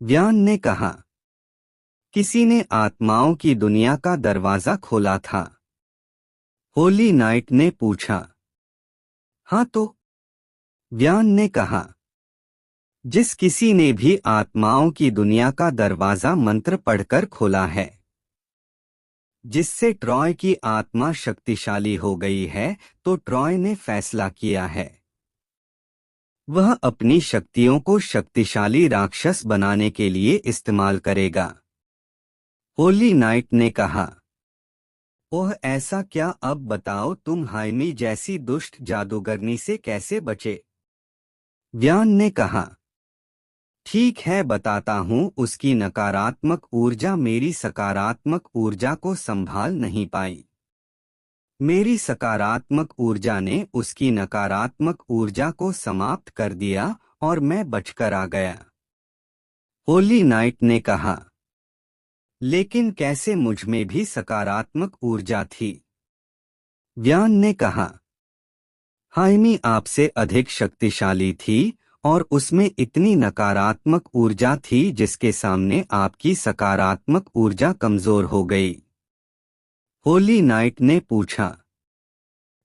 व्यान ने कहा, किसी ने आत्माओं की दुनिया का दरवाजा खोला था। होली नाइट ने पूछा, हाँ तो? व्यान ने कहा, जिस किसी ने भी आत्माओं की दुनिया का दरवाजा मंत्र पढ़कर खोला है, जिससे ट्रॉय की आत्मा शक्तिशाली हो गई है, तो ट्रॉय ने फैसला किया है वह अपनी शक्तियों को शक्तिशाली राक्षस बनाने के लिए इस्तेमाल करेगा। होली नाइट ने कहा, ओह ऐसा क्या? अब बताओ तुम हाइमी जैसी दुष्ट जादूगरनी से कैसे बचे? व्यान ने कहा, ठीक है बताता हूँ। उसकी नकारात्मक ऊर्जा मेरी सकारात्मक ऊर्जा को संभाल नहीं पाई। मेरी सकारात्मक ऊर्जा ने उसकी नकारात्मक ऊर्जा को समाप्त कर दिया और मैं बचकर आ गया। होली नाइट ने कहा, लेकिन कैसे? मुझ में भी सकारात्मक ऊर्जा थी। व्यान ने कहा, हाइमी आपसे अधिक शक्तिशाली थी और उसमें इतनी नकारात्मक ऊर्जा थी जिसके सामने आपकी सकारात्मक ऊर्जा कमजोर हो गई। होली नाइट ने पूछा,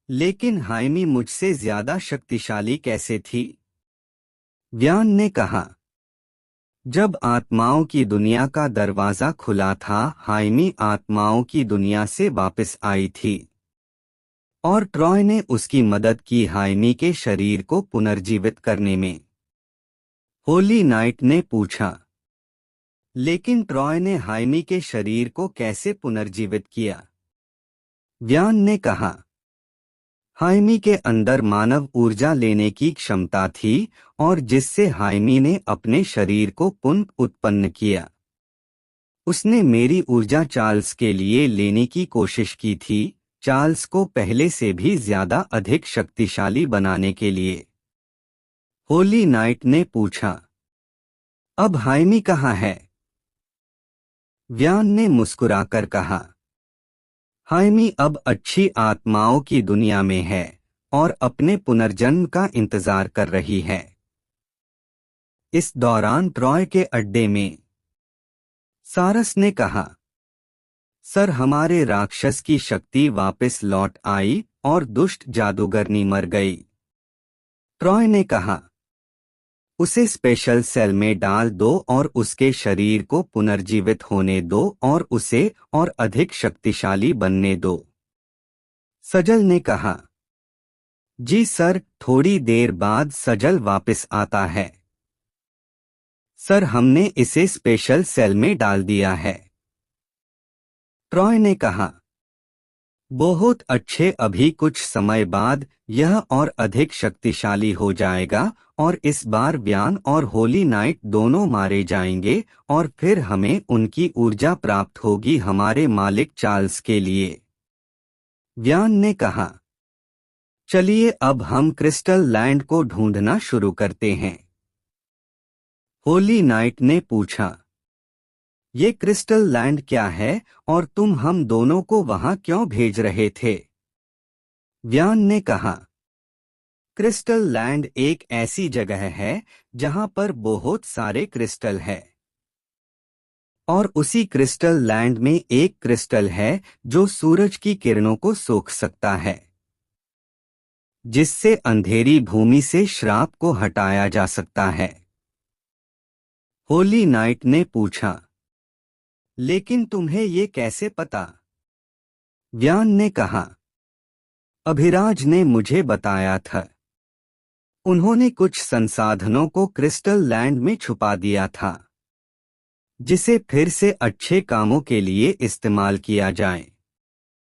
लेकिन हाइमी मुझसे ज्यादा शक्तिशाली कैसे थी? व्यान ने कहा, जब आत्माओं की दुनिया का दरवाजा खुला था, हाइमी आत्माओं की दुनिया से वापस आई थी और ट्रॉय ने उसकी मदद की हाइमी के शरीर को पुनर्जीवित करने में। होली नाइट ने पूछा, लेकिन ट्रॉय ने हाइमी के शरीर को कैसे पुनर्जीवित किया? व्यान ने कहा, हाइमी के अंदर मानव ऊर्जा लेने की क्षमता थी और जिससे हाइमी ने अपने शरीर को पुनः उत्पन्न किया। उसने मेरी ऊर्जा चार्ल्स के लिए लेने की कोशिश की थी, चार्ल्स को पहले से भी ज्यादा अधिक शक्तिशाली बनाने के लिए। होली नाइट ने पूछा, अब हाइमी कहाँ है? व्यान ने मुस्कुराकर कहा, हाइमी अब अच्छी आत्माओं की दुनिया में है और अपने पुनर्जन्म का इंतजार कर रही है। इस दौरान ट्रॉय के अड्डे में सारस ने कहा, सर हमारे राक्षस की शक्ति वापस लौट आई और दुष्ट जादूगरनी मर गई। ट्रॉय ने कहा, उसे स्पेशल सेल में डाल दो और उसके शरीर को पुनर्जीवित होने दो और उसे और अधिक शक्तिशाली बनने दो। सजल ने कहा, जी सर। थोड़ी देर बाद सजल वापस आता है। सर हमने इसे स्पेशल सेल में डाल दिया है। ट्रॉय ने कहा, बहुत अच्छे। अभी कुछ समय बाद यह और अधिक शक्तिशाली हो जाएगा और इस बार व्यान और होली नाइट दोनों मारे जाएंगे और फिर हमें उनकी ऊर्जा प्राप्त होगी हमारे मालिक चार्ल्स के लिए। व्यान ने कहा, चलिए अब हम क्रिस्टल लैंड को ढूंढना शुरू करते हैं। होली नाइट ने पूछा, ये क्रिस्टल लैंड क्या है और तुम हम दोनों को वहां क्यों भेज रहे थे? व्यान ने कहा, क्रिस्टल लैंड एक ऐसी जगह है जहां पर बहुत सारे क्रिस्टल है और उसी क्रिस्टल लैंड में एक क्रिस्टल है जो सूरज की किरणों को सोख सकता है, जिससे अंधेरी भूमि से श्राप को हटाया जा सकता है। होली नाइट ने पूछा, लेकिन तुम्हें ये कैसे पता? व्यान ने कहा, अभिराज ने मुझे बताया था। उन्होंने कुछ संसाधनों को क्रिस्टल लैंड में छुपा दिया था, जिसे फिर से अच्छे कामों के लिए इस्तेमाल किया जाए।